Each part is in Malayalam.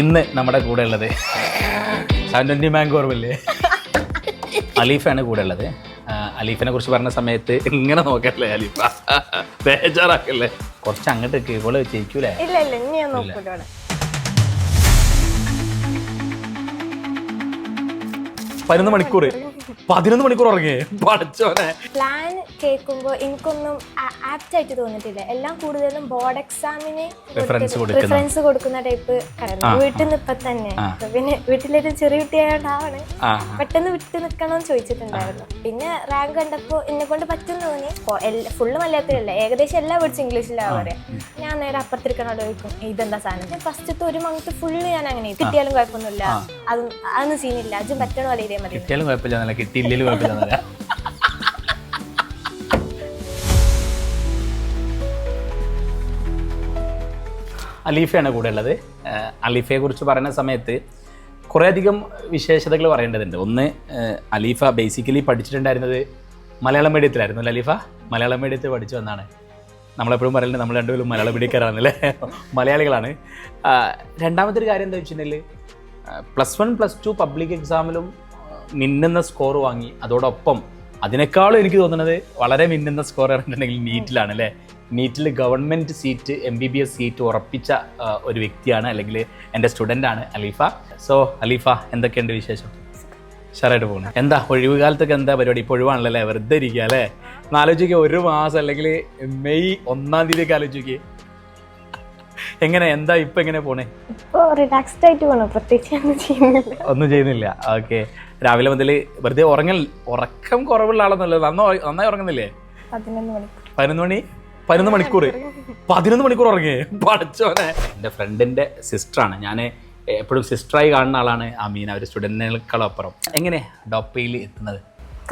ഇന്ന് നമ്മുടെ കൂടെ ഉള്ളത് 720 മാങ്കോ ഓർമ്മല്ലേ, അലീഫാണ് കൂടെ ഉള്ളത്. അലീഫിനെ കുറിച്ച് പറഞ്ഞ സമയത്ത് ഇങ്ങനെ നോക്കല്ലേ അലീഫ, ബേജാറാക്കല്ലേ, കുറച്ച് അങ്ങോട്ട് ഇവള് ചെയ്യിക്കൂലേ? ഇല്ല ഇല്ല, ഇനി ഞാൻ നോക്കൂല. 11 മണിക്കൂർ ഉറങ്ങി പഠിച്ചോനെ. പ്ലാൻ കേൾക്കുമ്പോ എനിക്കൊന്നും ആപ്റ്റ് ആയിട്ട് തോന്നിട്ടില്ല. എല്ലാം കൂടുതലും ബോർഡ് എക്സാമിന് പ്രിഫറൻസ് കൊടുക്കുന്ന ടൈപ്പ് കാരണം വീട്ടിൽ നിന്ന് ഇപ്പൊ തന്നെ. പിന്നെ വീട്ടിലൊരു ചെറിയ കുട്ടിയായോണ്ടാണ് പെട്ടെന്ന് വിട്ടു നിക്കണോന്ന് ചോദിച്ചിട്ടുണ്ടായിരുന്നു. പിന്നെ റാങ്ക് കണ്ടപ്പോ എന്നെ കൊണ്ട് പറ്റും തോന്നി. ഫുള്ള് മലയാളത്തിലല്ല, ഏകദേശം എല്ലാ വേർഡ്സ് ഇംഗ്ലീഷിലാണ് പറയാ. ഞാൻ നേരെ അപ്പുറത്തിരിക്കണോട് ചോദിക്കും ഇതെന്താ സാധനം. ഫസ്റ്റത്തെ ഒരു മന്ത് ഫുള്ള് ഞാൻ അങ്ങനെ കിട്ടിയാലും കുഴപ്പമൊന്നുമില്ല, അതൊന്നും സീനില്ല, അതും പറ്റണ പോലെ ഇതേ മതി. കിട്ടിയാലും കുഴപ്പമില്ല, കിട്ടിയില്ലേലും കുഴപ്പമില്ല. അലീഫയാണ് കൂടെ ഉള്ളത്. അലീഫയെ കുറിച്ച് പറയുന്ന സമയത്ത് കുറേയധികം വിശേഷതകൾ പറയേണ്ടതുണ്ട്. ഒന്ന്, അലീഫ ബേസിക്കലി പഠിച്ചിട്ടുണ്ടായിരുന്നത് മലയാളം മീഡിയത്തിലായിരുന്നു അല്ലേ അലീഫ? മലയാളം മീഡിയത്തിൽ പഠിച്ചു വന്നാണ്. നമ്മളെപ്പോഴും പറയുന്നത് നമ്മൾ രണ്ടുപേരും മലയാളം മീഡിയക്കാരാണല്ലേ, മലയാളികളാണ്. രണ്ടാമത്തെ ഒരു കാര്യം എന്താ വെച്ചിട്ടുണ്ടെങ്കിൽ +1 +2 പബ്ലിക് എക്സാമിലും മിന്നുന്ന സ്കോർ വാങ്ങി. അതോടൊപ്പം അതിനേക്കാളും എനിക്ക് തോന്നുന്നത് വളരെ മിന്നുന്ന സ്കോർ പറഞ്ഞിട്ടുണ്ടെങ്കിൽ നീറ്റിലാണ് അല്ലേ. നീറ്റിൽ ഗവൺമെൻറ് സീറ്റ് MBBS സീറ്റ് ഉറപ്പിച്ച ഒരു വ്യക്തിയാണ്, അല്ലെങ്കിൽ എൻ്റെ സ്റ്റുഡൻ്റാണ് അലീഫ. സോ അലീഫ, എന്തൊക്കെയുണ്ട് വിശേഷം? ഷറായിട്ട് പോകുന്നു. എന്താ ഒഴിവ് കാലത്തൊക്കെ എന്താ പരിപാടി? ഇപ്പോൾ ഒഴിവാണല്ലേ, വെറുതെ ഇരിക്കുക അല്ലേ. ആലോചിക്കുക, ഒരു മാസം അല്ലെങ്കിൽ മെയ് 1-ാം തീയതിയൊക്കെ ആലോചിക്കുക. എങ്ങനെ എന്താ ഇപ്പൊ എങ്ങനെ പോണേ? റിലാക്സ്ഡ് ആയിട്ട് പോണു, പ്രത്യേകിച്ച് ഒന്നും ചെയ്യുന്നില്ല. ഓക്കെ, രാവിലെ മുതൽ വെറുതെ ഉറക്കം കുറവുള്ള ആളൊന്നുമല്ല, നന്നായി ഉറങ്ങുന്നില്ലേ? 11 മണിക്കൂർ ഉറങ്ങി പഠിച്ചോനെ. എൻ്റെ ഫ്രണ്ടിൻ്റെ സിസ്റ്ററാണ്, ഞാൻ എപ്പോഴും സിസ്റ്ററായി കാണുന്ന ആളാണ് അമീന, ഒരു സ്റ്റുഡൻറ്റിനേക്കാളും അപ്പുറം. എങ്ങനെ ഡോപ്പയിൽ എത്തുന്നത്?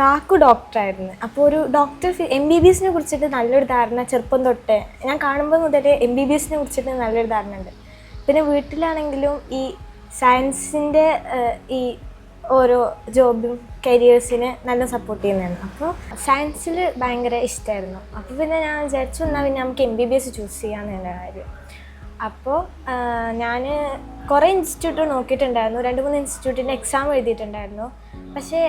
കാക്കു ഡോക്ടറായിരുന്നു. അപ്പോൾ ഒരു ഡോക്ടർ MBBSനെ കുറിച്ചിട്ട് നല്ലൊരു ധാരണ ചെറുപ്പം തൊട്ടേ ഞാൻ കാണുമ്പോൾ മുതൽ MBBSനെ കുറിച്ചിട്ട് നല്ലൊരു ധാരണ ഉണ്ട്. പിന്നെ വീട്ടിലാണെങ്കിലും ഈ സയൻസിൻ്റെ ഈ ഓരോ ജോബും കരിയേഴ്സിന് നല്ല സപ്പോർട്ട് ചെയ്യുന്നതാണ്. അപ്പോൾ സയൻസിൽ ഭയങ്കര ഇഷ്ടമായിരുന്നു. അപ്പോൾ പിന്നെ ഞാൻ വിചാരിച്ചു എന്നാൽ പിന്നെ നമുക്ക് MBBS ചൂസ് ചെയ്യാമെന്ന് എൻ്റെ കാര്യം. അപ്പോൾ ഞാൻ കുറേ ഇൻസ്റ്റിറ്റ്യൂട്ട് നോക്കിയിട്ടുണ്ടായിരുന്നു, 2-3 ഇൻസ്റ്റിറ്റ്യൂട്ടിൻ്റെ എക്സാം എഴുതിയിട്ടുണ്ടായിരുന്നു. പക്ഷേ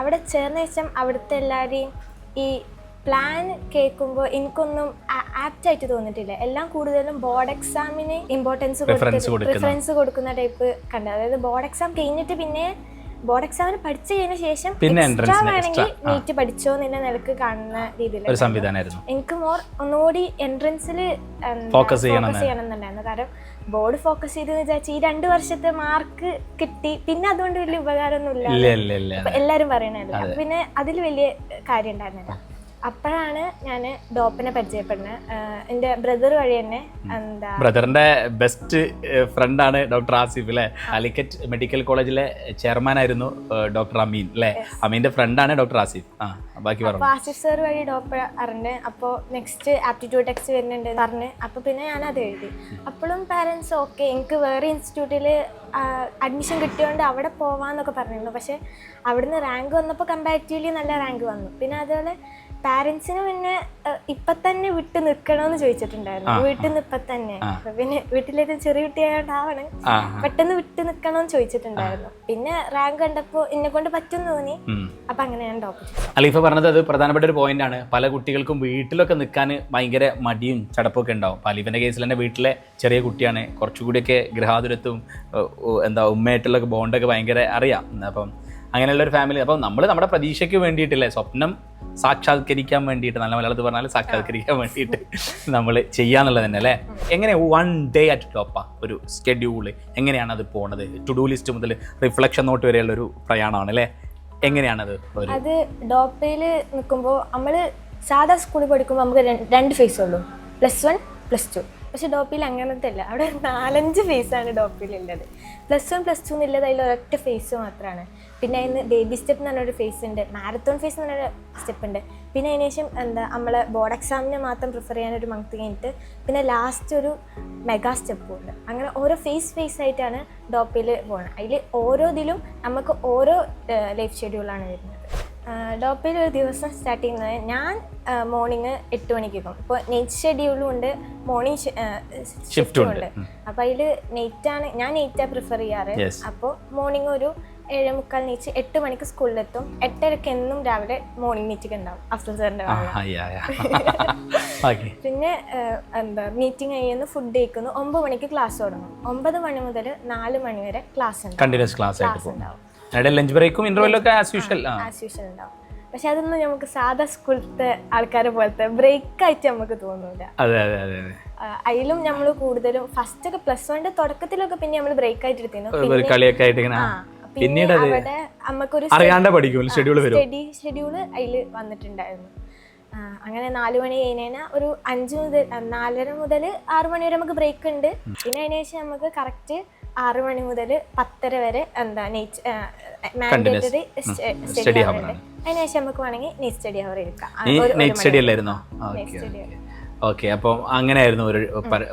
അവിടെ ചേർന്ന ശേഷം അവിടുത്തെ എല്ലാവരെയും ഈ പ്ലാൻ കേൾക്കുമ്പോൾ എനിക്കൊന്നും ആപ്റ്റ് ആയിട്ട് തോന്നിട്ടില്ല. എല്ലാം കൂടുതലും ബോർഡ് എക്സാമിന് പ്രിഫറൻസ് കൊടുക്കുന്ന ടൈപ്പ് കണ്ടത്. അതായത് ബോർഡ് എക്സാം കഴിഞ്ഞിട്ട് പിന്നെ ബോർഡ് എക്സാമിന് പഠിച്ചു കഴിഞ്ഞ ശേഷം എക്സ്ട്രാ വേണമെങ്കിൽ നീറ്റ് പഠിച്ചോ എന്ന നിലക്ക് കാണുന്ന രീതിയിൽ എനിക്ക് ഒന്നുകൂടി എൻട്രൻസിൽ ഫോക്കസ് ചെയ്യണമെന്നുണ്ടായിരുന്നു. കാരണം ബോർഡ് ഫോക്കസ് ചെയ്തെന്ന് വിചാരിച്ചാൽ ഈ 2 വർഷത്തെ മാർക്ക് കിട്ടി, പിന്നെ അതുകൊണ്ട് വലിയ ഉപകാരമൊന്നുമില്ല എല്ലാവരും പറയണല്ലോ. പിന്നെ അതിൽ വലിയ കാര്യം ഉണ്ടായിരുന്നില്ല. അപ്പോഴാണ് ഞാൻ ഡോപ്പിനെ പരിചയപ്പെടുന്നത്. എൻ്റെ ബ്രദർ വഴി തന്നെ. ബ്രദറിന്റെ ബെസ്റ്റ് ഫ്രണ്ടാണ് ഡോക്ടർ ആസിഫ് അല്ലേ. കാലിക്കറ്റ് മെഡിക്കൽ കോളേജിലെ ചെയർമാനായിരുന്നു ഡോക്ടർ അമീൻ അല്ലേ. അമീന്റെ ഫ്രണ്ടാണ് ഡോക്ടർ ആസിഫ്. ബാക്കി പറഞ്ഞു. ആസിഫ് സർ വഴി ഡോക്ടർ അറിഞ്ഞ് അപ്പോൾ നെക്സ്റ്റ് ആപ്റ്റിറ്റ്യൂഡ് ടെക്സ്റ്റ് വരുന്നുണ്ട് പറഞ്ഞ് അപ്പോൾ പിന്നെ ഞാനത് എഴുതി. അപ്പോഴും പാരൻസ് ഓക്കെ, എനിക്ക് വേറെ ഇൻസ്റ്റിറ്റ്യൂട്ടിൽ അഡ്മിഷൻ കിട്ടിയോണ്ട് അവിടെ പോവാന്നൊക്കെ പറഞ്ഞിരുന്നു. പക്ഷേ അവിടുന്ന് റാങ്ക് വന്നപ്പോൾ കമ്പാരിറ്റീവ്ലി നല്ല റാങ്ക് വന്നു. പിന്നെ അതുപോലെ പാരൻസിന് പിന്നെ ഇപ്പം തന്നെ വിട്ട് നിൽക്കണമെന്ന് ചോദിച്ചിട്ടുണ്ടായിരുന്നു. വീട്ടിൽ നിന്ന് ഇപ്പം തന്നെ. പിന്നെ വീട്ടിലേക്ക് ചെറിയ കുട്ടിയായോണ്ടാവണം, പെട്ടെന്ന് വിട്ട് നിൽക്കണമെന്ന് ചോദിച്ചിട്ടുണ്ടായിരുന്നു. പിന്നെ റാങ്ക് കണ്ടപ്പോൾ എന്നെ കൊണ്ട് പറ്റും തോന്നി. അപ്പം അങ്ങനെ ഞാൻ ഡോപ്പ് ചെയ്തു. അലീഫ പറഞ്ഞത് അത് പ്രധാനപ്പെട്ട ഒരു പോയിന്റ് ആണ്. പല കുട്ടികൾക്കും വീട്ടിലൊക്കെ നിൽക്കാൻ ഭയങ്കര മടിയും ചടപ്പൊക്കെ ഉണ്ടാവും. അലീഫിന്റെ കേസിൽ തന്നെ വീട്ടിലെ ചെറിയ കുട്ടിയാണ്, കുറച്ചുകൂടിയൊക്കെ ഗൃഹാതുരത്വം ഉമ്മയായിട്ടുള്ള ബോണ്ടൊക്കെ ഭയങ്കര അറിയാം. അപ്പം അങ്ങനെയുള്ള ഒരു ഫാമിലി. അപ്പം നമ്മൾ നമ്മുടെ പ്രതീക്ഷയ്ക്ക് വേണ്ടിയിട്ടില്ലേ, സ്വപ്നം സാക്ഷാത്കരിക്കാൻ വേണ്ടിയിട്ട്, നല്ല മലയാളത്തിൽ പറഞ്ഞാൽ സാക്ഷാത്കരിക്കാൻ വേണ്ടിയിട്ട് നമ്മൾ ചെയ്യാന്നുള്ളത് തന്നെ അല്ലേ. എങ്ങനെ 1 ഡേ അറ്റ് ടോപ്പ ഒരു സ്കെഡ്യൂള് എങ്ങനെയാണ് അത് പോണത്? ടു ഡു ലിസ്റ്റ് മുതൽ റിഫ്ലക്ഷൻ നോട്ട് വരെയുള്ള ഒരു പ്രയാണമാണ് അല്ലേ. എങ്ങനെയാണത്? അത് ഡോപ്പയിൽ നിൽക്കുമ്പോൾ നമ്മൾ സാധാ സ്കൂളിൽ പഠിക്കുമ്പോൾ നമുക്ക് 2 ഫേസ് ഉള്ളൂ, +1 +2. പക്ഷെ ഡോപ്പിയിൽ അങ്ങനത്തെ അല്ല, അവിടെ 4-5 ഫേസാണ് ഡോപ്പിലുള്ളത്. +1 +2 എന്നുള്ളത് അതിൽ ഒരൊറ്റ ഫേസ് മാത്രമാണ്. പിന്നെ അതിന് ബേബി സ്റ്റെപ്പ് എന്ന് പറഞ്ഞൊരു ഫേസ് ഉണ്ട്, മാരത്തോൺ ഫേസ് എന്ന് പറഞ്ഞൊരു സ്റ്റെപ്പ് ഉണ്ട്. പിന്നെ അതിന് ശേഷം നമ്മൾ ബോർഡ് എക്സാമിന് മാത്രം പ്രിഫർ ചെയ്യാനൊരു മന്ത് കഴിഞ്ഞിട്ട് പിന്നെ ലാസ്റ്റ് ഒരു മെഗാ സ്റ്റെപ്പും ഉണ്ട്. അങ്ങനെ ഓരോ ഫേസ് ആയിട്ടാണ് ഡോപ്പിൽ പോകുന്നത്. അതിൽ ഓരോ ഇതിലും നമുക്ക് ഓരോ ലൈഫ് ഷെഡ്യൂളാണ് വരുന്നത്. ഡോപ്പയിൽ ഒരു ദിവസം സ്റ്റാർട്ട് ചെയ്യുന്നത് ഞാൻ മോർണിംഗ് 8 മണിക്ക് പോകും. ഇപ്പോൾ നൈറ്റ് ഷെഡ്യൂളും ഉണ്ട്, മോർണിംഗ് ഷിഫ്റ്റും ഉണ്ട്. അപ്പോൾ അതിൽ ഞാൻ നൈറ്റാണ് പ്രിഫർ ചെയ്യാറ്. അപ്പോൾ മോർണിംഗ് ഒരു 7:45 നീച്ച് 8 മണിക്ക് സ്കൂളിലെത്തും. 8:30 എന്നും രാവിലെ മോർണിംഗ് മീറ്റിംഗ് ഉണ്ടാവും അഫ്സൽ സാറിൻ്റെ. പിന്നെ മീറ്റിംഗ് കഴിയുന്നു, ഫുഡ് കഴിക്കുന്നു, 9 മണിക്ക് ക്ലാസ് തുടങ്ങും. 9 മണി മുതൽ 4 മണി വരെ ക്ലാസ് ഉണ്ടാവും. ലഞ്ച് ബ്രേക്കും ഇന്റർവെല്ലൊക്കെ ആസ് യൂഷ്വൽ ഉണ്ടാവും. പക്ഷെ അതൊന്നും നമുക്ക് സാധാ സ്കൂളത്തെ ആൾക്കാരെ പോലത്തെ ബ്രേക്ക് ആയിട്ട് നമുക്ക് തോന്നൂല. അതിലും നമ്മൾ കൂടുതലും ഫസ്റ്റ് ഒക്കെ +1 തുടക്കത്തിലൊക്കെ പിന്നെ നമ്മൾ ബ്രേക്ക് ആയിട്ട് എടുത്തിരുന്നു. പിന്നീട് അവിടെ നമുക്കൊരു ഷെഡ്യൂള് അതിൽ വന്നിട്ടുണ്ടായിരുന്നു. അങ്ങനെ 4 മണി കഴിഞ്ഞാൽ ഒരു 4:30 മുതൽ 6 മണി വരെ നമുക്ക് ബ്രേക്ക് ഉണ്ട്. പിന്നെ അതിന് ശേഷം നമുക്ക് കറക്റ്റ് 6 മണി മുതൽ 10:30 വരെ മാൻഡേറ്ററി സ്റ്റഡി ഹവർ ഉണ്ട്. അതിനുശേഷം നമുക്ക് വേണമെങ്കിൽ നെറ്റ് സ്റ്റഡി ഹവർ എടുക്കാം. ഓക്കെ, അപ്പോൾ അങ്ങനെയായിരുന്നു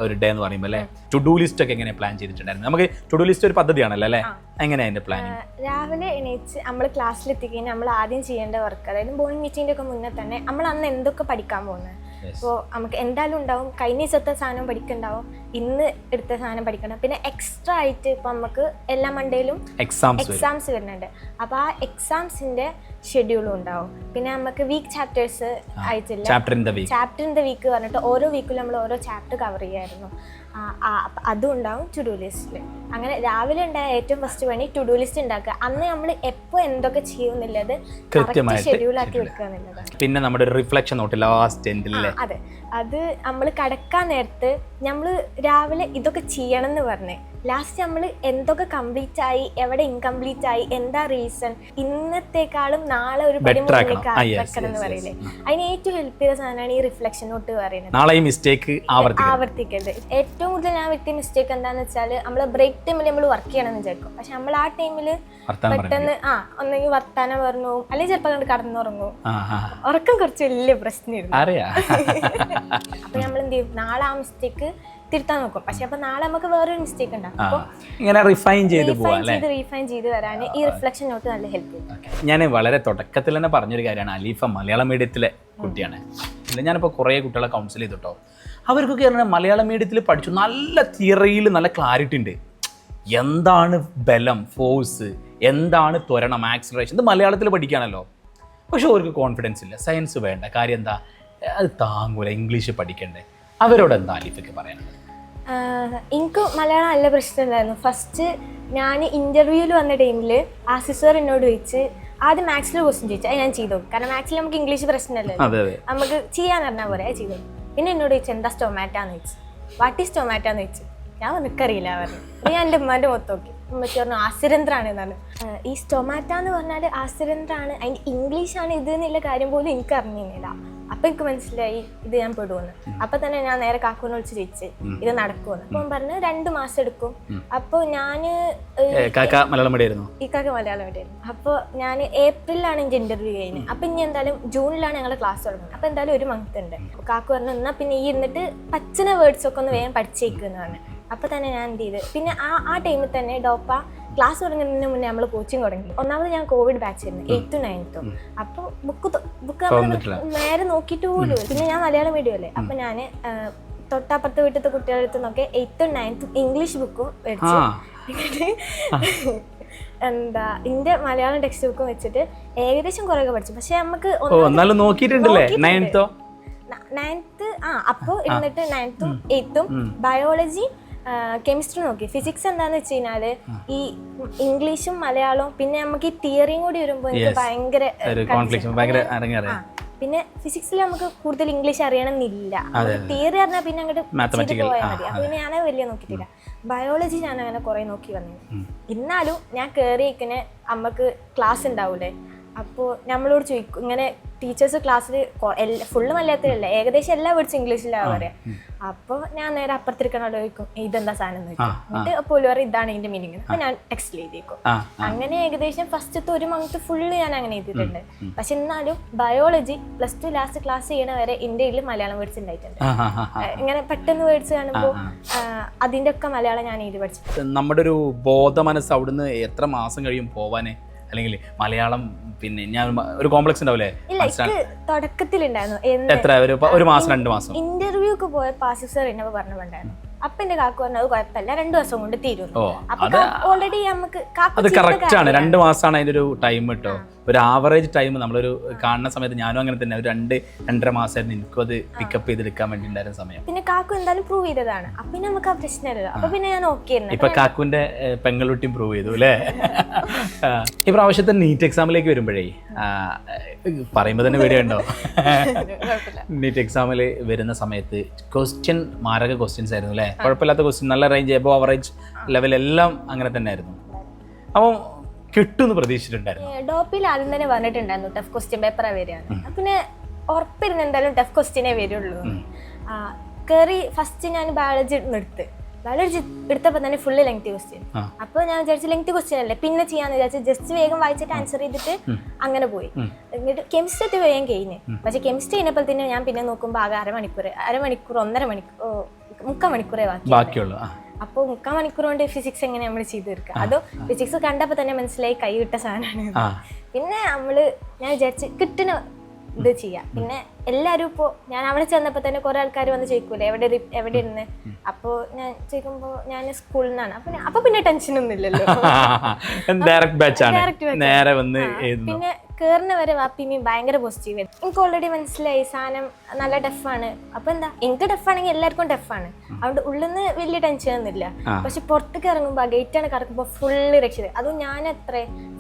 ഒരു ഡേ എന്ന് പറയുമ്പോൾ അല്ലേ. ടു ഡു ലിസ്റ്റ് ഒക്കെ എങ്ങനെ പ്ലാൻ ചെയ്തിട്ടുണ്ടായിരുന്നു? നമുക്ക് ടു ഡു ലിസ്റ്റ് ഒരു പദ്ധതിയാണല്ലോ അല്ലേ, എങ്ങനെയാണ് അതിന്റെ പ്ലാനിങ്? രാവിലെ എണീച്ച് നമ്മൾ ക്ലാസ്സിൽ എത്തിക്കഴിഞ്ഞാൽ നമ്മൾ ആദ്യം ചെയ്യേണ്ട വർക്ക്, അതായത് മോർണിംഗ് മീറ്റിംഗിന്റെ ഒക്കെ മുന്നേ തന്നെ നമ്മൾ അന്ന് എന്തൊക്കെ പഠിക്കാൻ പോകുന്നത്. അപ്പോൾ നമുക്ക് എന്തായാലും ഉണ്ടാവും, കഴിഞ്ഞ ദിവസത്തെ സാധനം പഠിക്കണ്ടാവും, ഇന്ന് എടുത്ത സാധനം പഠിക്കണം. പിന്നെ എക്സ്ട്രാ ആയിട്ട് ഇപ്പം നമുക്ക് എല്ലാ മൺഡേയിലും എക്സാംസ് വരുന്നുണ്ട്. അപ്പോൾ ആ എക്സാംസിന്റെ ഷെഡ്യൂളും ഉണ്ടാവും. പിന്നെ നമുക്ക് വീക്ക് ചാപ്റ്റേഴ്സ് ആയിട്ടില്ല, ചാപ്റ്റർ ഇൻ ദ വീക്ക് പറഞ്ഞിട്ട് ഓരോ വീക്കിലും നമ്മൾ ഓരോ ചാപ്റ്റർ കവർ ചെയ്യായിരുന്നു. അതും ഉണ്ടാവും ടു ഡു ലിസ്റ്റിൽ. അങ്ങനെ രാവിലെ ഉണ്ടായ ഏറ്റവും ഫസ്റ്റ് പണി ടു ഡു ലിസ്റ്റ് ഉണ്ടാക്കുക. അന്ന് നമ്മൾ എപ്പോൾ എന്തൊക്കെ ചെയ്യുന്നില്ലത് ഷെഡ്യൂളാക്കി വെക്കുക എന്നുള്ളതാണ്. പിന്നെ നമ്മുടെ റിഫ്ലക്ഷൻ നോട്ട് ലാസ്റ്റ് എൻഡിലെ, അതെ, അത് നമ്മൾ കിടക്കാൻ നേരത്ത് നമ്മൾ രാവിലെ ഇതൊക്കെ ചെയ്യണം എന്ന് പറഞ്ഞേ, ലാസ്റ്റ് നമ്മൾ എന്തൊക്കെ കംപ്ലീറ്റ് ആയി, എവിടെ ഇൻകംപ്ലീറ്റ് ആയി, എന്താ റീസൺ, ഇന്നത്തെക്കാളും നാളെ ഒരു പടി മുന്നിലേക്ക് വെക്കണം എന്ന് പറയില്ലേ, അതിന് ഏറ്റവും ഹെൽപ്പ് ചെയ്ത സാധനമാണ് ഈ റിഫ്ലക്ഷൻ നോട്ട് പറയുന്നത്. ആവർത്തിക്കരുത്. ഏറ്റവും കൂടുതൽ ഞാൻ വ്യക്തി മിസ്റ്റേക്ക് എന്താണെന്ന് വെച്ചാൽ, നമ്മൾ ബ്രേക്ക് ടൈമിൽ നമ്മൾ വർക്ക് ചെയ്യണമെന്ന് വിചാരിക്കും. പക്ഷെ നമ്മൾ ആ ടൈമിൽ പെട്ടെന്ന് ഒന്നെങ്കിൽ വർത്താനം പറഞ്ഞു, അല്ലെങ്കിൽ ചിലപ്പോൾ അങ്ങോട്ട് കടന്നുറങ്ങും. ഉറക്കം കുറച്ച് വലിയ പ്രശ്നമായിരുന്നു. അപ്പൊ നമ്മൾ എന്ത് ചെയ്യും, നാളെ ആ മിസ്റ്റേക്ക് തിരുത്താൻ നോക്കും. പക്ഷെ അപ്പൊ നാളെ നമുക്ക് വേറൊരു മിസ്റ്റേക്ക് ഉണ്ടാവും. അപ്പോൾ ഇങ്ങനെ റീഫൈൻ ചെയ്ത് വരാൻ ഈ റിഫ്ലക്ഷൻ നോട്ട് നല്ല ഹെൽപ്പ് ചെയ്യും. ഞാൻ വളരെ തുടക്കത്തിൽ തന്നെ പറഞ്ഞൊരു കാര്യമാണ്, അലീഫ മലയാളം മീഡിയത്തിലെ കുട്ടിയാണ്. ഞാനിപ്പോൾ കുറേ കുട്ടികളെ കൗൺസിൽ ചെയ്തിട്ടോ, അവർക്കൊക്കെ പറഞ്ഞാൽ മലയാളം മീഡിയത്തിൽ പഠിച്ചു, നല്ല തിയറിയിൽ നല്ല ക്ലാരിറ്റി ഉണ്ട്. എന്താണ് ബലം, ഫോഴ്സ്, എന്താണ് ത്വരണം, ആക്സിലറേഷൻ, ഇത് മലയാളത്തിൽ പഠിക്കുകയാണല്ലോ. പക്ഷെ അവർക്ക് കോൺഫിഡൻസ് ഇല്ല. സയൻസ് വേണ്ട, കാര്യം എന്താ, അത് താങ്ങൂല, ഇംഗ്ലീഷ് പഠിക്കണ്ടേ. അവരോട് എന്താ അലീഫയ്ക്ക് പറയാനുള്ളത്? എനിക്ക് മലയാളം നല്ല പ്രശ്നമുണ്ടായിരുന്നു. ഫസ്റ്റ് ഞാൻ ഇൻ്റർവ്യൂവിൽ വന്ന ടൈമിൽ ആസിസ് എന്നോട് ചോദിച്ച്, ആദ്യം മാത്സിൽ ക്വസ്റ്റ്യൻ ചോദിച്ചു, അത് ഞാൻ ചെയ്തു. കാരണം മാത്സിൽ നമുക്ക് ഇംഗ്ലീഷ് പ്രശ്നമല്ലല്ലോ, നമുക്ക് ചെയ്യാൻ പറഞ്ഞാൽ പോലെ അത് ചെയ്തു. പിന്നെ എന്നോട് ചോദിച്ചു എന്താ സ്റ്റൊമാറ്റോന്ന് ചോദിച്ചു, വാട്ട് ഈസ് സ്റ്റൊമാറ്റോന്ന് ചോദിച്ചു. ഞാൻ നിനക്കറിയില്ല പറഞ്ഞു. ഞാൻ എൻ്റെ ഉമ്മാൻ്റെ മൊത്തം നോക്കി. ഉമ്മച്ചി പറഞ്ഞു ആസിരന്ധ്രാണ് എന്നാണ്. ഈ സ്റ്റൊമാറ്റോ എന്ന് പറഞ്ഞാൽ ആസിരന്ധ്രാണ്, അതിൻ്റെ ഇംഗ്ലീഷാണ് ഇത് എന്നുള്ള കാര്യം പോലും എനിക്ക് അറിഞ്ഞിരുന്നില്ല. അപ്പം എനിക്ക് മനസ്സിലായി ഇത് ഞാൻ പെടുമെന്ന്. അപ്പം തന്നെ ഞാൻ നേരെ കാക്കൂനെ വിളിച്ച് ചോദിച്ച് ഇത് നടക്കുമെന്ന്. അപ്പം പറഞ്ഞ് 2 മാസം എടുക്കും. അപ്പോൾ ഞാൻ ഈ കാക്ക മലയാളം മീഡിയമായിരുന്നു. അപ്പോൾ ഞാൻ ഏപ്രിലാണ് എൻ്റെ ഇൻ്റർവ്യൂ കഴിഞ്ഞത്. അപ്പം ഇനി എന്തായാലും ജൂണിലാണ് ഞങ്ങൾ ക്ലാസ് തുടങ്ങുന്നത്. അപ്പം എന്തായാലും 1 മന്ത് ഉണ്ട്. കാക്കു പറഞ്ഞു എന്നാൽ പിന്നെ ഈ ഇരുന്നിട്ട് പച്ചന വേർഡ്സൊക്കെ ഒന്ന് വേഗം പഠിച്ചേക്കുമെന്ന് പറഞ്ഞു. അപ്പം തന്നെ ഞാൻ എന്ത് ചെയ്ത്, പിന്നെ ആ ടൈമിൽ തന്നെ ഡോപ്പ ക്ലാസ് തുടങ്ങുന്നതിന് മുന്നേ നമ്മൾ കോച്ചിങ് തുടങ്ങി. ഒന്നാമത് ഞാൻ കോവിഡ് ബാച്ചായിരുന്നു 8th 9th. അപ്പോൾ ബുക്ക് നേരെ നോക്കിയിട്ട് പോലും. പിന്നെ ഞാൻ മലയാളം മീഡിയം അല്ലേ, അപ്പം ഞാൻ തൊട്ടപ്പുറത്ത് വീട്ടിലത്തെ കുട്ടികളുടെ അടുത്ത് നോക്കി 8th 9th ഇംഗ്ലീഷ് ബുക്കും മേടിച്ചു. എന്താ എൻ്റെ മലയാളം ടെക്സ്റ്റ് ബുക്കും വെച്ചിട്ട് ഏകദേശം കുറേയൊക്കെ പഠിച്ചു. പക്ഷെ നമുക്ക് 9th അപ്പോൾ ഇരുന്നിട്ട് 9th 8th ബയോളജി കെമിസ്ട്രി നോക്കി. ഫിസിക്സ് എന്താന്ന് വെച്ച് കഴിഞ്ഞാല് ഈ ഇംഗ്ലീഷും മലയാളവും പിന്നെ നമുക്ക് ഈ തിയറിയും കൂടി വരുമ്പോൾ എനിക്ക് ഭയങ്കര പിന്നെ ഫിസിക്സിൽ നമുക്ക് കൂടുതൽ ഇംഗ്ലീഷ് അറിയണമെന്നില്ല. തിയറി അറിഞ്ഞാൽ പിന്നെ അങ്ങോട്ട് പോയാൽ മതി. അപ്പൊ പിന്നെ ഞാനത് വലിയ നോക്കിയിട്ടില്ല. ബയോളജി ഞാൻ അങ്ങനെ കുറെ നോക്കി വന്നു. എന്നാലും ഞാൻ കയറിയേക്കിന് അമ്മക്ക് ക്ലാസ് ഉണ്ടാവൂലേ, അപ്പോൾ നമ്മളോട് ചോദിക്കും ഇങ്ങനെ ടീച്ചേഴ്സ് ക്ലാസ്സിൽ ഫുള്ള് മലയാളത്തിലല്ല, ഏകദേശം എല്ലാ വേർഡ്സും ഇംഗ്ലീഷിലാണ് പറയാം. അപ്പോൾ ഞാൻ നേരെ അപ്പുറത്തിരിക്കണോട് ചോദിക്കും ഇതെന്താ സാധനം എന്ന് ചോദിക്കും. എന്നിട്ട് അപ്പോൾ പറയും ഇതാണ് ഇതിന്റെ മീനിങ്. അപ്പോൾ ഞാൻ ടെക്സ്റ്റിൽ എഴുതിയേക്കും. അങ്ങനെ ഏകദേശം ഫസ്റ്റത്തെ 1 മന്ത് ഫുള്ള് ഞാൻ അങ്ങനെ എഴുതിയിട്ടുണ്ട്. പക്ഷെ എന്നാലും ബയോളജി +2 ലാസ്റ്റ് ക്ലാസ് ചെയ്യണ വരെ ഇന്ത്യയിൽ മലയാളം വേർഡ്സ് ഉണ്ടായിട്ടുണ്ട്. ഇങ്ങനെ പെട്ടെന്ന് വേർഡ്സ് കാണുമ്പോൾ അതിൻ്റെ ഒക്കെ മലയാളം ഞാൻ എഴുതി പഠിച്ചു. നമ്മുടെ ഒരു ബോധ മനസ്സ് അവിടുന്ന് എത്ര മാസം കഴിയും പോവാന്? അല്ലെങ്കിൽ മലയാളം പിന്നെ ഞാൻ ഒരു കോംപ്ലക്സ് ഉണ്ടാവില്ലേ? ഇല്ല, എനിക്ക് തുടക്കത്തിലുണ്ടായിരുന്നു. എത്ര ഒരു മാസം 2 മാസം ഇന്റർവ്യൂക്ക് പോയ പാസിഫ് സാർ എന്നപ്പോ പറഞ്ഞിട്ടുണ്ടായിരുന്നു. അപ്പൊ എന്റെ കാക്കു പറഞ്ഞത് അത് കുഴപ്പമില്ല, 2 ദിവസം കൊണ്ട് തീരും. ഓൾറെഡി നമുക്ക് അത് കറക്റ്റ് ആണ്. 2 മാസമാണ് അതിന്റെ ഒരു ടൈം കേട്ടോ. ഒരു ആവറേജ് ടൈം നമ്മളൊരു കാണുന്ന സമയത്ത് ഞാനും അങ്ങനെ തന്നെ ഒരു 2-2.5 മാസമായിരുന്നു എനിക്കും അത് പിക്കപ്പ് ചെയ്തെടുക്കാൻ വേണ്ടി ഉണ്ടായിരുന്ന സമയം. പിന്നെ കാക്കു എന്തായാലും പ്രൂവ് ചെയ്തതാണ്. അപ്പൊ പിന്നെ നമുക്ക് ആ പ്രശ്നമല്ലോ. അപ്പൊ പിന്നെ ഞാൻ ഓക്കെ. ഇപ്പൊ കാക്കുവിന്റെ പെങ്ങളുട്ടിയും പ്രൂവ് ചെയ്തു അല്ലേ? ഈ പ്രാവശ്യത്തെ നീറ്റ് എക്സാമിലേക്ക് വരുമ്പോഴേ പറയുമ്പോ തന്നെ പേടിയുണ്ടോ? നീറ്റ് എക്സാമിൽ വരുന്ന സമയത്ത് ക്വസ്റ്റ്യൻ മാരക ക്വസ്റ്റ്യൻസ് ആയിരുന്നു അല്ലേ? കുഴപ്പമില്ലാത്ത ക്വസ്റ്റ്യൻ, നല്ല റേഞ്ച്, എബോ ആവറേജ് ലെവലെല്ലാം അങ്ങനെ തന്നെ ആയിരുന്നു. അപ്പം കിട്ടുമെന്ന് പ്രതീക്ഷിച്ചിട്ടുണ്ടായിരുന്നു. ഡോപ്പിൽ ആദ്യം തന്നെ പറഞ്ഞിട്ടുണ്ടായിരുന്നു ടഫ് ക്വസ്റ്റ്യൻ പേപ്പറാ വരികയാണ്. പിന്നെ ഉറപ്പിരുന്ന് എന്തായാലും ടഫ് ക്വസ്റ്റ്യനേ വരുള്ളൂ. കയറി ഫസ്റ്റ് ഞാൻ ബയോളജി എടുത്തപ്പോ തന്നെ ഫുള്ള് ലെങ്തി ക്വസ്റ്റ്യൻ. അപ്പൊ ഞാൻ വിചാരിച്ചു ലെങ്തി ക്വസ്റ്റ്യൻ അല്ലേ, പിന്നെ ചെയ്യാന്ന് വിചാരിച്ചു. ജസ്റ്റ് വേഗം വായിച്ചിട്ട് ആൻസർ ചെയ്തിട്ട് അങ്ങനെ പോയി. എന്നിട്ട് കെമിസ്ട്രി വേഗം കഴിഞ്ഞ്. പക്ഷെ കെമിസ്ട്രി കഴിഞ്ഞപ്പോൾ തന്നെ ഞാൻ പിന്നെ നോക്കുമ്പോൾ ആകെ അരമണിക്കൂർ 1.5 മണിക്കൂർ 3/4 മണിക്കൂറേ ബാക്കിയുള്ളൂ. അപ്പോൾ 3/4 മണിക്കൂർ കൊണ്ട് ഫിസിക്സ് എങ്ങനെ നമ്മൾ ചെയ്ത് തീർക്കുക? അതോ ഫിസിക്സ് കണ്ടപ്പോൾ തന്നെ മനസ്സിലായി കൈ വിട്ട സാധനമാണ്. പിന്നെ ഞാൻ വിചാരിച്ച് കിട്ടുന്ന ഇത് ചെയ്യാം. പിന്നെ എല്ലാവരും ഇപ്പോൾ ഞാൻ അവിടെ ചെന്നപ്പോൾ തന്നെ കുറെ ആൾക്കാർ വന്ന് ചോദിക്കൂലേ എവിടെ ഇരുന്ന്. അപ്പോൾ ഞാൻ ചോദിക്കുമ്പോൾ ഞാൻ സ്കൂളിൽ നിന്നാണ്. അപ്പൊ പിന്നെ ടെൻഷനൊന്നും ഇല്ലല്ലോ. പിന്നെ കേറുന്ന വരെ വാപ്പിമി ഭയങ്കര പോസിറ്റീവ്. എനിക്ക് ഓൾറെഡി മനസ്സിലായി സാധനം നല്ല ടഫാണ്. അപ്പൊ എന്താ, എനിക്ക് ടഫാണെങ്കിൽ എല്ലാവർക്കും ടഫാണ്. അതുകൊണ്ട് ഉള്ളിൽ നിന്ന് വലിയ ടെൻഷനൊന്നുമില്ല. പക്ഷെ പുറത്തേക്ക് ഇറങ്ങുമ്പോൾ ആ ഗേറ്റാണ് കറക്കുമ്പോൾ ഫുള്ള് രക്ഷിത്. അതും ഞാൻ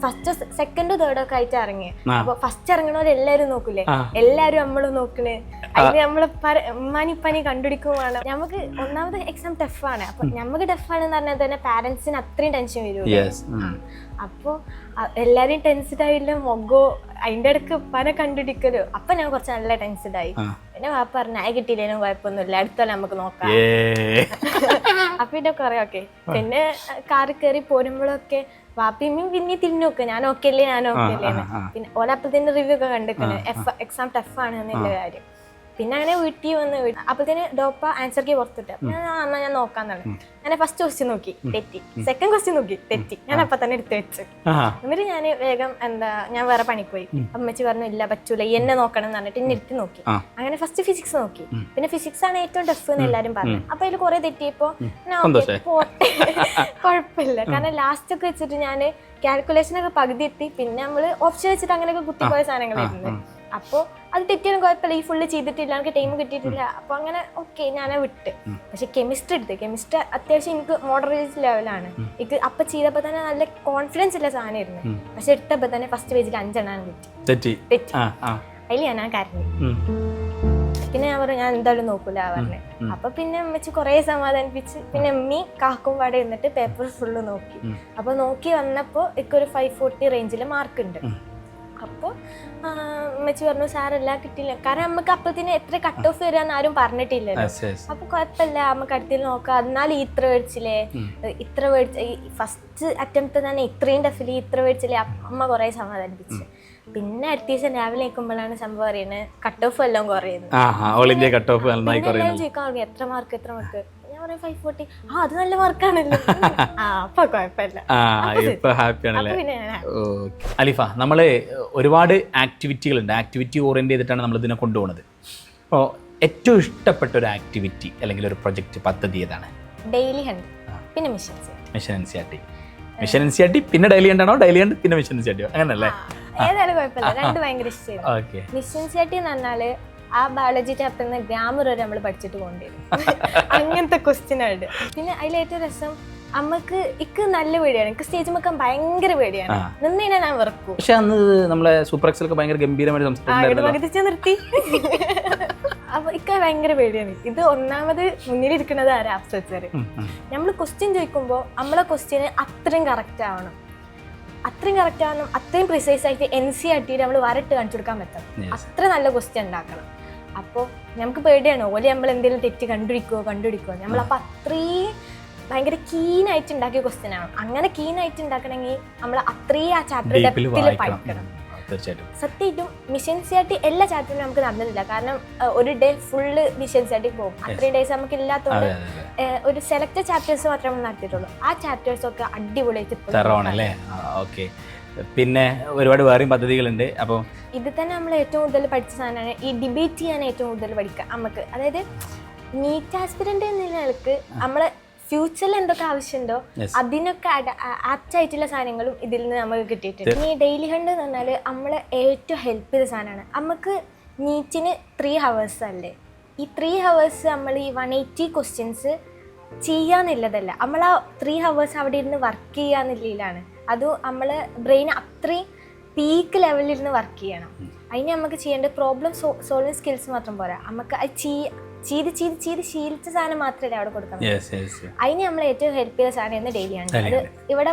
ഫസ്റ്റ് 2nd 3rd ഒക്കെ ആയിട്ട് ഇറങ്ങി. അപ്പൊ ഫസ്റ്റ് ഇറങ്ങണവരെല്ലാരും നോക്കൂലേ, എല്ലാരും നമ്മളും നോക്കണേ. അതിന് നമ്മള് ഉമ്മാനിപ്പനി കണ്ടുപിടിക്കുവാണ്. നമുക്ക് ഒന്നാമത് എക്സാം ടഫാണ്. അപ്പൊ നമുക്ക് ടഫാണെന്ന് പറഞ്ഞാൽ തന്നെ പാരന്റ്സിന് അത്രയും ടെൻഷൻ വരും. അപ്പൊ എല്ലാരും ടെൻസ്ഡ് ആയില്ല, മൊഗോ അതിന്റെ ഇടക്ക് പല കണ്ടുപിടിക്കലോ. അപ്പൊ ഞാൻ കുറച്ച് നല്ല ടെൻസ്ഡ് ആയി. പിന്നെ വാപ്പ പറഞ്ഞ ആയി കിട്ടിയില്ലേനും കുഴപ്പമൊന്നുമില്ല, അടുത്തല്ല നമുക്ക് നോക്കാം. അപ്പൊ പിന്നെ കുറെ ഓക്കെ. പിന്നെ കാറിൽ കയറി പോരുമ്പോഴൊക്കെ വാപ്പിയും പിന്നെ തിരിഞ്ഞു നോക്കുക, ഞാൻ ഓക്കെ അല്ലേ. പിന്നെ ഓലപ്പത്തിന്റെ റിവ്യൂ ഒക്കെ കണ്ടിരിക്കണേ എക്സാം ടഫാണ് എന്നുള്ള കാര്യം. പിന്നെ അങ്ങനെ വീട്ടിൽ വന്ന് അപ്പത്തേന് ഡോപ്പ ആൻസർ കീ പുറത്തിട്ട് ഞാൻ നോക്കാന്നാണ്. ഞാൻ ഫസ്റ്റ് ക്വസ്റ്റ്യൻ നോക്കി, തെറ്റി. 2nd ക്വസ്റ്റ്യൻ നോക്കി, തെറ്റി. ഞാൻ അപ്പൊ തന്നെ എടുത്ത് വെച്ചു. എന്നിട്ട് ഞാൻ വേഗം ഞാൻ വേറെ പണിക്ക് പോയി. അമ്മച്ചി പറഞ്ഞു ഇല്ല പറ്റൂല, എന്നെ നോക്കണം എന്ന് പറഞ്ഞിട്ട് എന്നെ എടുത്ത് നോക്കി. അങ്ങനെ ഫസ്റ്റ് ഫിസിക്സ് നോക്കി. പിന്നെ ഫിസിക്സ് ആണ് ഏറ്റവും ടഫ് എന്ന് എല്ലാരും പറഞ്ഞു. അപ്പൊ അതിൽ കുറെ തെറ്റിയപ്പോ പോട്ടെ കുഴപ്പമില്ല. കാരണം ലാസ്റ്റ് ഒക്കെ വെച്ചിട്ട് ഞാൻ കാൽക്കുലേഷനൊക്കെ പകുതി എത്തി. പിന്നെ നമ്മള് ഓപ്ഷൻ വെച്ചിട്ട് അങ്ങനെയൊക്കെ കുത്തിപ്പോയ സാധനങ്ങളായിരുന്നു. അപ്പോൾ അത് തെറ്റിയാലും കുഴപ്പമില്ല, ഈ ഫുള്ള് ചെയ്തിട്ടില്ല, എനിക്ക് ടൈം കിട്ടിയിട്ടില്ല. അപ്പോൾ അങ്ങനെ ഓക്കെ ഞാൻ വിട്ട്. പക്ഷെ കെമിസ്ട്രി അത്യാവശ്യം എനിക്ക് മോഡറേറ്റ് ലെവലാണ്. എനിക്ക് അപ്പം ചെയ്തപ്പോൾ തന്നെ നല്ല കോൺഫിഡൻസ് ഉള്ള സാധനമായിരുന്നു. പക്ഷെ എടുത്തപ്പോൾ തന്നെ ഫസ്റ്റ് പേജിൽ 5 എണ്ണം തെറ്റി. അതിൽ ഞാൻ കരഞ്ഞു. പിന്നെ ഞാൻ പറഞ്ഞു ഞാൻ എന്തായാലും നോക്കൂല പറഞ്ഞേ. അപ്പൊ പിന്നെ അമ്മച്ചി കുറെ സമാധാനിപ്പിച്ച് പിന്നെ അമ്മി കാക്കും പാടെ ഇരുന്നിട്ട് പേപ്പർ ഫുള്ള് നോക്കി. അപ്പൊ നോക്കി വന്നപ്പോ എനിക്കൊരു 540 റേഞ്ചിൽ മാർക്ക് ഉണ്ട്. അപ്പോൾ അമ്മച്ചി പറഞ്ഞു സാറല്ല കിട്ടില്ല, കാരണം നമുക്ക് അപ്പത്തിന് എത്ര കട്ട് ഓഫ് വരാന്ന് ആരും പറഞ്ഞിട്ടില്ലല്ലോ. അപ്പൊ കുഴപ്പമില്ല നമുക്ക് അടുത്തിൽ നോക്കാം. എന്നാലും ഇത്ര മേടിച്ചില്ലേ, ഇത്ര ഫസ്റ്റ് അറ്റംപ്റ്റ് തന്നെ ഇത്രയും ടഫില് ഇത്ര മേടിച്ചില്ലേ. അമ്മ കുറെ സമാധാനിപ്പിച്ചു. പിന്നെ അടുത്ത ദിവസം രാവിലെ നിൽക്കുമ്പോഴാണ് സംഭവം അറിയുന്നത് കട്ട് ഓഫ് എല്ലാം കുറയുന്നത്. ചോദിക്കാൻ എത്ര മാർക്ക് ഞാൻ പറയും 540. അത് നല്ല മാർക്കാണല്ലോ. അപ്പൊ കുഴപ്പമില്ല. അലിഫ, നമ്മള് ഒരുപാട് ആക്ടിവിറ്റികളുണ്ട്, ആക്ടിവിറ്റി ഓറിയന്റ് ചെയ്തിട്ടാണ് നമ്മൾ ഇതിനെ കൊണ്ടുപോകുന്നത്. അപ്പോൾ ഏറ്റവും ഇഷ്ടപ്പെട്ട ഒരു ആക്ടിവിറ്റി അല്ലെങ്കിൽ ഒരു പ്രൊജക്ട് പദ്ധതി ഏതാണ്? ഡെയിലി ഹണ്ട് പിന്നെ മിഷൻ എൻസിആർടി പിന്നെ ഡെയിലി ഹണ്ട് ആണോ, ഡെയിലി ഹണ്ട് പിന്നെ മിഷൻ എൻസിആർടിയോ അങ്ങനല്ലേ? ഏതായാലും കുഴപ്പമില്ല, രണ്ട് ഭയങ്കര ഇഷ്ടമായിരുന്നു. മിഷൻ എൻസിആർടി എന്ന് പറഞ്ഞാല് ആ ബയോളജി ചാപ്റ്ററിന് ഗ്രാമർ വരെ നമ്മൾ പഠിച്ചിട്ട് കൊണ്ടുവരും. അങ്ങനത്തെ ക്വസ്റ്റ്യൻ ആണ്. പിന്നെ അതിലേറ്റവും രസം അമ്മക്ക് ഇക്ക് നല്ല പേടിയാണ്. എനിക്ക് സ്റ്റേജ് വെക്കാൻ ഭയങ്കര പേടിയാണ്. നിന്നേനാ ഞാൻ വെറുക്കും. പക്ഷെ അന്ന് നമ്മളെ സൂപ്പർ എക്സലൊക്കെ ഭയങ്കര ഗംഭീരമായിട്ട് നിർത്തി. അപ്പൊ ഇക്ക ഭയങ്കര പേടിയാണ്. ഇത് ഒന്നാമത് മുന്നിലിരിക്കുന്നത് ആരാ അഫ്സർ. നമ്മൾ ക്വസ്റ്റ്യൻ ചോദിക്കുമ്പോൾ നമ്മളെ ക്വസ്റ്റ്യന് അത്രയും കറക്റ്റ് ആവണം, അത്രയും പ്രിസൈസ് ആയിട്ട് NCERT നമ്മൾ വരട്ട് കാണിച്ചു കൊടുക്കാൻ പറ്റണം. അത്ര നല്ല ക്വസ്റ്റ്യൻ ഉണ്ടാക്കണം. അപ്പോൾ നമുക്ക് പേടിയാണ് ഓലെ നമ്മൾ എന്തെങ്കിലും തെറ്റ് കണ്ടുപിടിക്കുമോ. നമ്മളപ്പോൾ അത്രയും ഭയങ്കര കീനായിട്ട് ഉണ്ടാക്കിയ ക്വസ്റ്റ്യൻ ആണ്. അങ്ങനെ കീനായിട്ട് ഉണ്ടാക്കണമെങ്കിൽ നമ്മൾ അത്രയും ആ ചാപ്റ്റർ ഡെപ്തിൽ പഠിക്കണം. സത്യമായിട്ടും മിഷൻ NCERT എല്ലാ ചാപ്റ്ററിനും നമുക്ക് നടന്നിട്ടില്ല. കാരണം ഒരു ഡേ ഫുള്ള് മിഷൻ NCERT പോകും. അത്രയും ഡേയ്സ് നമുക്ക് ഇല്ലാത്തതുകൊണ്ട് ഒരു സെലക്ട് ചാപ്റ്റേഴ്സ് മാത്രമേ നടത്തിയിട്ടുള്ളൂ. ആ ചാപ്റ്റേഴ്സ് ഒക്കെ അടിപൊളിയായിട്ട്. പിന്നെ ഒരുപാട് വേറെയും പദ്ധതികളുണ്ട്. അപ്പോൾ ഇത് തന്നെ നമ്മൾ ഏറ്റവും കൂടുതൽ പഠിച്ച സാധനമാണ് ഈ ഡിബേറ്റ് ചെയ്യാൻ ഏറ്റവും കൂടുതൽ പഠിക്കുക നമുക്ക്. അതായത് നീറ്റ് ആസ്പിരന്റ് എന്ന നിലക്ക് നമ്മള് ഫ്യൂച്ചറിൽ എന്തൊക്കെ ആവശ്യമുണ്ടോ അതിനൊക്കെ ആപ്റ്റ് ആയിട്ടുള്ള സാധനങ്ങളും ഇതിൽ നിന്ന് നമുക്ക് കിട്ടിയിട്ടുണ്ട്. ഇനി ഡെയിലി ഹണ്ട് എന്ന് പറഞ്ഞാൽ നമ്മളെ ഏറ്റവും ഹെൽപ്പ് ചെയ്ത സാധനമാണ്. നമുക്ക് നീറ്റിന് 3 hours അല്ലേ, ഈ 3 hours നമ്മൾ ഈ 180 ക്വസ്റ്റ്യൻസ് ചെയ്യാന്നുള്ളതല്ല, നമ്മൾ ആ 3 hours അവിടെ ഇരുന്ന് വർക്ക് ചെയ്യാന്നുള്ളതിലാണ്. അത് നമ്മൾ ബ്രെയിൻ അത്രയും പീക്ക് ലെവലിൽ ഇരുന്ന് വർക്ക് ചെയ്യണം. അതിന് നമുക്ക് ചെയ്യേണ്ട പ്രോബ്ലം സോൾവിങ് സ്കിൽസ് മാത്രം പോരാ, നമുക്ക് അത് ചെയ്ത് ശീലിച്ച സാധനം മാത്രമല്ല അവിടെ കൊടുക്കാൻ. അതിന് നമ്മൾ ഏറ്റവും ഹെൽപ്പ് ചെയ്ത സാധനം ഡെയിലി ആണ്. അത് ഇവിടെ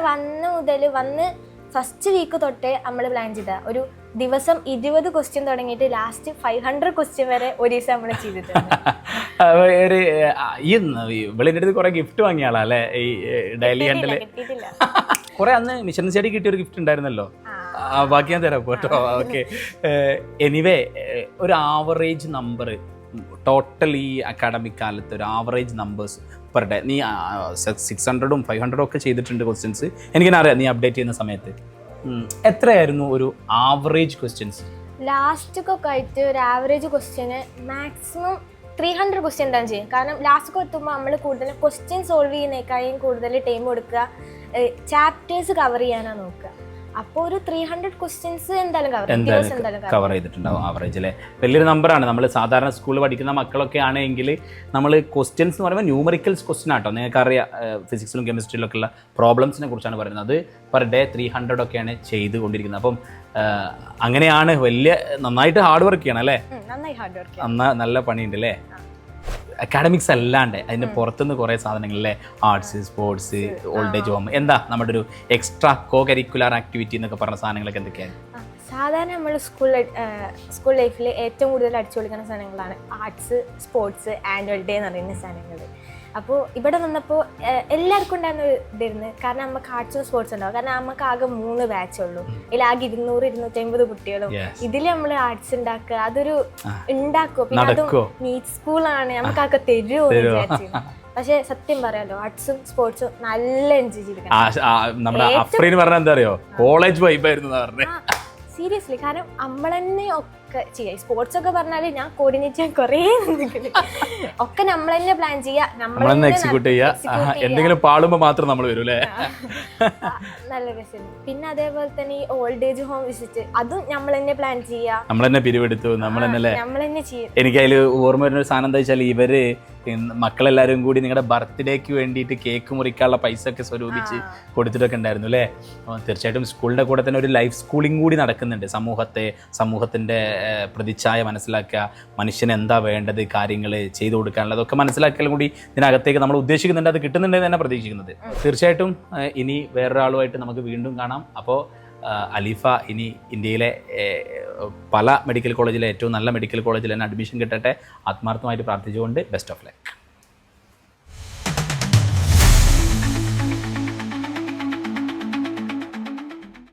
വന്ന് ഫസ്റ്റ് വീക്ക് തൊട്ടേ നമ്മൾ പ്ലാൻ ചെയ്ത ഒരു ദിവസം 20 ക്വസ്റ്റ്യൻ തുടങ്ങിയിട്ട് ലാസ്റ്റ് 500 ക്വസ്റ്റ്യൻ വരെ ഒരു ദിവസം നമ്മൾ ചെയ്തിട്ടുണ്ട്. ഇവളിൻ്റെ അടുത്ത് കുറെ ഗിഫ്റ്റ് വാങ്ങിയ ആളാ അല്ലേ ഈ ഡെയിലി ഹണ്ടില്? കുറെ അന്ന് മിഷൻ സൈഡിൽ കിട്ടിയ ഒരു ഗിഫ്റ്റ് ഉണ്ടായിരുന്നല്ലോ, ബാക്കി ഞാൻ തരാം കേട്ടോ. ഓക്കെ, എനിവേ ഒരു ആവറേജ് നമ്പർ ടോട്ടൽ ഈ അക്കാഡമിക് കാലത്ത് ഒരു ആവറേജ് നമ്പേഴ്സ് പെർ ഡേ നീ 600ഉം 500ഉം ഒക്കെ ചെയ്തിട്ടുണ്ട് ക്വസ്റ്റ്യൻസ്. എനിക്കിനറിയാം നീ അപ്ഡേറ്റ് ചെയ്യുന്ന സമയത്ത് എത്രയായിരുന്നു ഒരു ആവറേജ് ക്വസ്റ്റ്യൻസ്? ലാസ്റ്റൊക്കെ ആയിട്ട് ഒരു ആവറേജ് ക്വസ്റ്റ്യന് മാക്സിമം 300 ക്വസ്റ്റ്യൻ എന്താണ് ചെയ്യും. കാരണം ലാസ്റ്റൊക്കെ എത്തുമ്പോൾ നമ്മൾ കൂടുതൽ ക്വസ്റ്റ്യൻ സോൾവ് ചെയ്യുന്നതിനേക്കാളും കൂടുതൽ ടൈം കൊടുക്കുക ചാപ്റ്റേഴ്സ് കവർ ചെയ്യാനാണ് നോക്കുക. അപ്പോൾ ഒരു 300 ക്വസ്റ്റ്യൻസ് എന്തായാലും കവർ ചെയ്തിട്ടുണ്ടാവും ആവറേജ് അല്ലേ. വലിയൊരു നമ്പറാണ്. നമ്മൾ സാധാരണ സ്കൂളിൽ പഠിക്കുന്ന മക്കളൊക്കെ ആണെങ്കിൽ നമ്മൾ ക്വസ്റ്റ്യൻസ് എന്ന് പറയുമ്പോൾ ന്യൂമറിക്കൽസ് ക്വസ്റ്റ്യൻ ആട്ടോ. നിങ്ങൾക്കറിയാം ഫിസിക്സിലും കെമിസ്ട്രിയിലും ഒക്കെ ഉള്ള പ്രോബ്ലംസിനെ കുറിച്ചാണ് പറയുന്നത്. അത് പെർ ഡേ 300 ഒക്കെയാണ് ചെയ്തുകൊണ്ടിരിക്കുന്നത്. അപ്പം അങ്ങനെയാണ് നന്നായിട്ട് ഹാർഡ് വർക്ക് ചെയ്യണം അല്ലേ? നല്ല പണിയുണ്ട് അല്ലേ? അക്കാഡമിക്സ് അല്ലാണ്ട് അതിൻ്റെ പുറത്തുനിന്ന് കുറേ സാധനങ്ങളിലെ arts, sports, old age home, എന്താ നമ്മുടെ ഒരു എക്സ്ട്രാ കോ കരിക്കുലർ ആക്ടിവിറ്റി എന്നൊക്കെ പറഞ്ഞ സാധനങ്ങളൊക്കെ എന്തൊക്കെയാണ്? സാധാരണ നമ്മൾ സ്കൂൾ ലൈഫിൽ ഏറ്റവും കൂടുതൽ അടിച്ചു പൊളിക്കുന്ന സാധനങ്ങളാണ് ആർട്സ്, സ്പോർട്സ്, ആനുവൽ ഡേ എന്ന് പറയുന്ന സാധനങ്ങൾ. അപ്പോൾ ഇവിടെ വന്നപ്പോൾ എല്ലാവർക്കും ഉണ്ടായിരുന്ന ഇതായിരുന്നു. കാരണം നമുക്ക് ആർട്സും സ്പോർട്സും ഉണ്ടാവും. കാരണം നമുക്ക് ആകെ 3 ബാച്ചുള്ളൂ. ഇതിൽ ആകെ 200-250 കുട്ടികളും. ഇതിൽ നമ്മൾ ആർട്സ് ഉണ്ടാക്കുക, അതൊരു ഉണ്ടാക്കുമോ, പിന്നെ അതും നീറ്റ് സ്കൂളാണ്, നമുക്കൊക്കെ തരുമോ എന്ന് വിചാരിച്ചു. പക്ഷെ സത്യം പറയാലോ ആർട്സും സ്പോർട്സും നല്ല എൻജോയ് ചെയ്തിരിക്കണം. സീരിയസ്ലി, കാരണം നമ്മൾ തന്നെ ഒക്കെ ചെയ്യാം. സ്പോർട്സ് ഒക്കെ പറഞ്ഞാൽ ഞാൻ കോർഡിനേറ്റ് ചെയ്യാൻ കുറേ ഒക്കെ നമ്മൾ തന്നെ പ്ലാൻ ചെയ്യാം, നമ്മൾ എക്സിക്യൂട്ട് ചെയ്യാം. എന്തെങ്കിലും പാടുമ്പോൾ മാത്രം നമ്മൾ വരും അല്ലേ? നല്ല രസമാണ്. പിന്നെ അതേപോലെ തന്നെ ഈ ഓൾഡ് ഏജ് ഹോം വിസിറ്റ് അതും നമ്മൾ തന്നെ പ്ലാൻ ചെയ്യാം, നമ്മൾ തന്നെ പിരിവെടുത്തു, നമ്മൾ തന്നെ ചെയ്യും. എനിക്ക് അതിൽ ഓർമ്മ വരുന്ന ഒരു സാധനം എന്താ വെച്ചാൽ ഇവര് മക്കളെല്ലാവരും കൂടി നിങ്ങളുടെ ബർത്ത്ഡേക്ക് വേണ്ടിയിട്ട് കേക്ക് മുറിക്കാനുള്ള പൈസ ഒക്കെ സ്വരൂപിച്ച് കൊടുത്തിട്ടൊക്കെ ഉണ്ടായിരുന്നു അല്ലേ? തീർച്ചയായിട്ടും സ്കൂളിൻ്റെ കൂടെ തന്നെ ഒരു ലൈഫ് സ്കൂളിംഗ് കൂടി നടക്കുന്നുണ്ട്. സമൂഹത്തിൻ്റെ പ്രതിച്ഛായ മനസ്സിലാക്കുക, മനുഷ്യന് എന്താ വേണ്ടത്, കാര്യങ്ങൾ ചെയ്തു കൊടുക്കാനുള്ളതൊക്കെ മനസ്സിലാക്കലും കൂടി ഇതിനകത്തേക്ക് നമ്മൾ ഉദ്ദേശിക്കുന്നുണ്ട്. അത് കിട്ടുന്നുണ്ടെന്ന് തന്നെ പ്രതീക്ഷിക്കുന്നത്. തീർച്ചയായിട്ടും ഇനി വേറൊരാളുമായിട്ട് നമുക്ക് വീണ്ടും കാണാം. അപ്പോൾ അലീഫ ഇനി ഇന്ത്യയിലെ പല മെഡിക്കൽ കോളേജിലെ ഏറ്റവും നല്ല മെഡിക്കൽ കോളേജിൽ തന്നെ അഡ്മിഷൻ കിട്ടട്ടെ ആത്മാർത്ഥമായിട്ട് പ്രാർത്ഥിച്ചുകൊണ്ട് ബെസ്റ്റ് ഓഫ് ലക്ക്.